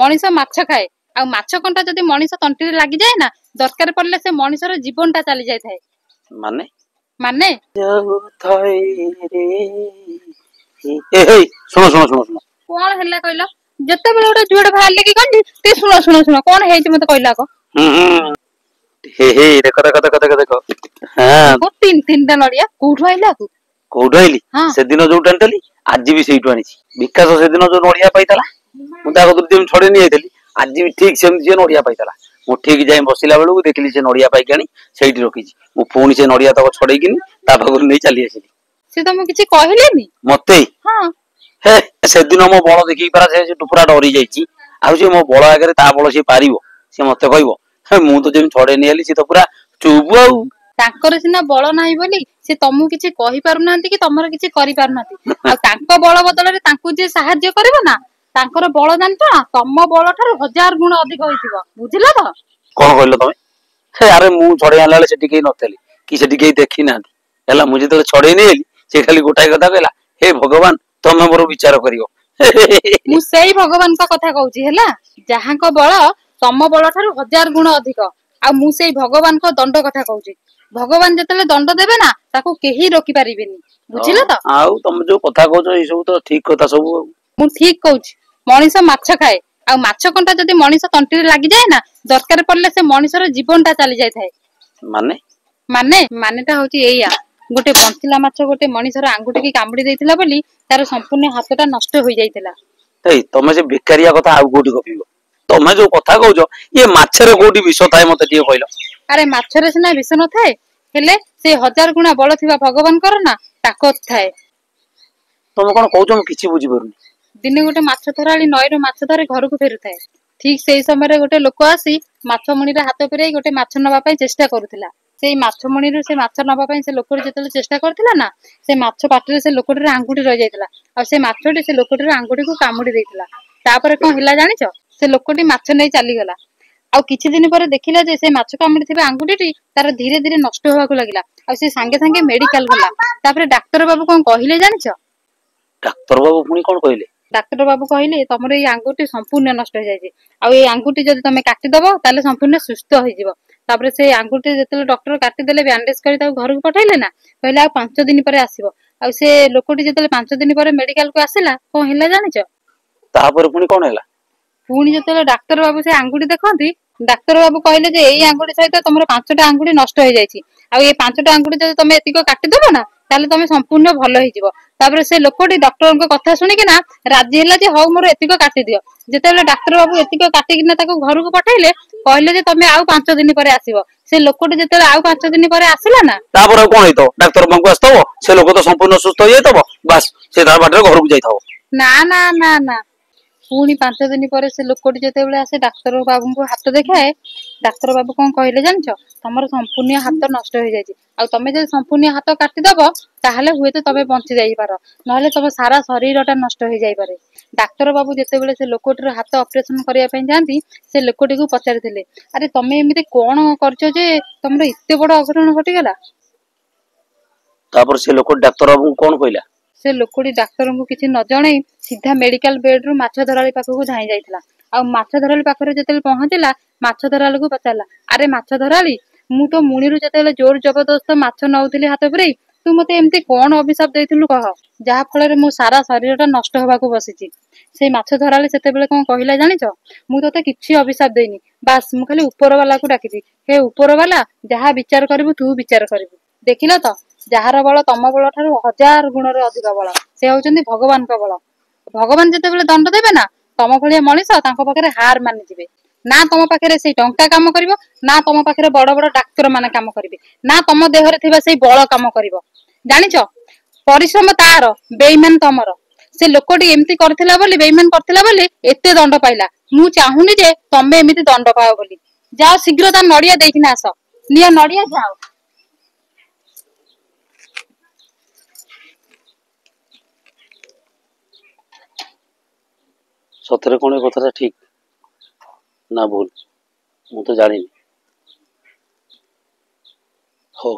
मनीष माछ खाए आ माछ कंटा जदि मनीष तंटी लागि जाए ना दरकार पड़ले से मनीषर जीवनटा चली जाय थाए माने माने सुनो सुनो सुनो सुनो कोन हैला कहला जत्ते बेले ओटा जुड़ बाहर लेके गंडी ते सुनो सुनो सुनो कोन हेति मते कहला को हे हे देखो देखो देखो देखो देखो हां को तीन तीन टा नड़िया कोठु आइला को कोठु आइली से दिन जो टंटली आज भी सेइटु आनी विकास से दिन जो नड़िया पाइतला मु ताको दुर्दिन छोड़े नि आइतली आज भी ठीक सेम जे नड़िया पाइतला मु ठीक जाई बसिला बेलू देखली से नड़िया पाइक आनी सेइटी रखिछि मु फोन से नड़िया तक छड़े किनी ता भागु नै चली आसिली से तुम किछि कहलेनी मते हां हे से दिन मो बळ देखि पारा से टुपुरा डरी जाईछि आ जे मो बळ आगे ता बळ से पारिबो से मते कहबो हे मु तो जेम छड़े नि आली से तो पूरा चुबु आउ तांकर सिना बळ नाही बोली से तमु किछि कहि पारु नांती कि तमर किछि करि पारु नांती आ तांको बळ बदल रे तांको जे सहाय्य करबो ना तांकर बळ जानतो तम बळ ठार 1000 गुण अधिक होइथिबो बुझिला त कोन कहलो तमे हे अरे मु छड़े आनला से टिके नथली कि से टिके देखि नांती हला मु जे छड़े नि आली से खाली गोटाई कथा कहला हे भगवान तमे मोर विचार करियो मु सेई भगवान का कथा कहूची हैला जहां को बळ तम बळ ठार 1000 गुण अधिक आ मु सेई भगवान को दंड कथा कहूची भगवान जतले दंड देबे ना ताको केही रोकी परिबेनी बुझिला त आउ तुम जो कथा कहछो ई सब तो ठीक कथा सब मु ठीक कहूची मनीष माछ खाए आ माछ कंटा जदि मनीष तंटी लागि जाए ना दरकार पड़ले से मनीषर जीवनटा चली जाय थाए माने माने मानेटा होची एया गोटे बंचिला माछ गोटे मनीषर आंगुठी की कामुडी देथिला बोली तार संपूर्ण हातटा नष्ट होई जायतिला ए तमे जे बेकारिया कथा आउ कोठी कपिबो तमे जो कथा कहछो ये माछरे कोठी विष थाए मते टिए कहलो अरे माछरे सिना विष न थाए हेले से 1000 गुणा बळ थिबा भगवान कर ना ताकत थाए तमे कोन कहछो किछि बुझी परनी दिने गोटे माछ धराली नईरो माछ धरे घर को फेरु थाए ठीक सेई समय गोटे लोक आसी माछ मुणीरे हाथ पेरे गोटे माछ नबा पई चेष्टा करूथिला से माछ मुणीरे से माछ नबा पई से लोकटी जेतले चेष्टा करथिला ना से माछ पाटरे से लोकटीर आंगुठी रह जायतिला आ से माछटी से लोकटीर आंगुठी को कामुडी देइतिला तापरे कोन हिला जानिचो से लोकटी माछ नै चाली गला आ किछि दिन पर देखिला जे से माछ कामुडी थिबा आंगुठीटी तार धीरे धीरे नष्ट होवा को लागिला आ से संगे संगे मेडिकल गला तापरे डॉक्टर बाबू कोन कहिले जानिचो डॉक्टर बाबू पुनी कोन कहिले डाक्टर बाबू कहले तमर ए आंगुठी संपूर्ण नष्ट हो जाय आ ए आंगुठी जदि तमे काटी दबो ताले संपूर्ण सुस्त हो जिवो तापर से आंगुठी जेतले डॉक्टर काटी देले बैंडेज करी ता घर को पठाइले ना कहले आ 5 दिन पर आसीबो आ से लोकटी जेतले 5 दिन पर मेडिकल को आसीला कोन हिला जानिचो तापर पुनी कोन हैला पुनी जेतले डॉक्टर बाबू से आंगुठी देखंती डाक्टर बाबू कहले जे एई आंगुठी सहित तमर 5टा आंगुठी नष्ट हो जायछि आ ए 5टा आंगुठी जदि तमे एतिको काटी दबो ना ताले तमे संपूर्ण भलो हो जिवो तापर से लोकटी डॉक्टर को कथा सुनि के ना राजी हला जे हौ मोर एतिको काटी दियो जेतेले डॉक्टर बाबू एतिको काटी किना ताको घर को पठाइले कहले जे तमे आउ 5 दिन पर आसीबो से लोकटी जेतेले आउ 5 दिन पर आसीला ना तापर कोन हेतो डॉक्टर बाबू आस्तबो से लोक तो संपूर्ण सुस्त हो जायतबो बस से तार बाटर घर को जाइथाओ ना ना ना ना पुणी 5 दिन पर से लोकटी जेतेबेले आसे डाक्टर बाबू को हाथ देखाए डाक्टर बाबू कोन कहले जानछो तमर संपूर्ण हाथ नष्ट हो जायछि आ तमे जे संपूर्ण हाथ काटी दबो ताहले हुए तो तबे बंची जाई पारो नहले तब सारा शरीरटा नष्ट हो जाई पारे डाक्टर बाबू जेतेबेले से लोकटीर हाथ ऑपरेशन करिया पई जानती से लोकटी को पचारिथिले अरे तमे एमिते कोन करछो जे तमरो इत्ते बड़ अघटन घटी गेला तापर से लोक डाक्टर बाबू कोन कहला से लोकटी डाक्टर को किछि न जणे सीधा मेडिकल बेड रु माछ धराली पाखो धाई जाइतिला आ माछ धराली पाखरे जेतेले पहुंचिला माछ धराली को पचारला अरे माछ धराली मु तो मुणी रु जेतेले जोर जबरदस्त माछ नउथिली हाथ परे तू मते एमती कोन अभिशाप देइथिलु कह जहा फल रे मो सारा शरीरटा नष्ट होबा को बसिछि से माछ धराली सेते बेले कोन कहिला जानिचो मु तते किछि अभिशाप देइनी बस मु खाली ऊपर वाला को डाकिछि हे ऊपर वाला जहा विचार करबु तू विचार करबु देखिला तो जहार बळ तम बळ ठारू 1000 गुण रे अधिक बळ से होचंदी भगवान का बळ भगवान जेते बेले दंड देबे ना तम भलिया मनीष तांको पाखरे हार मानि जिवे ना तम पाखरे से टंका काम करिवो ना तम पाखरे बड़ बड़ डाक्टर माने काम करिवे ना तम देह रे थिबा से बळ काम करिवो जानिचो परिश्रम तार बेईमान तमर से लोकटी एमती करथिला बोली बेईमान करथिला बोली एते दंड पाइला मु चाहुनी जे तमे एमिति दंड पाओ बोली जाओ शीघ्र ता नडिया देखिना आस निया नडिया जाओ सतरे कोन कथा ठीक ना भूल मु तो जानी हो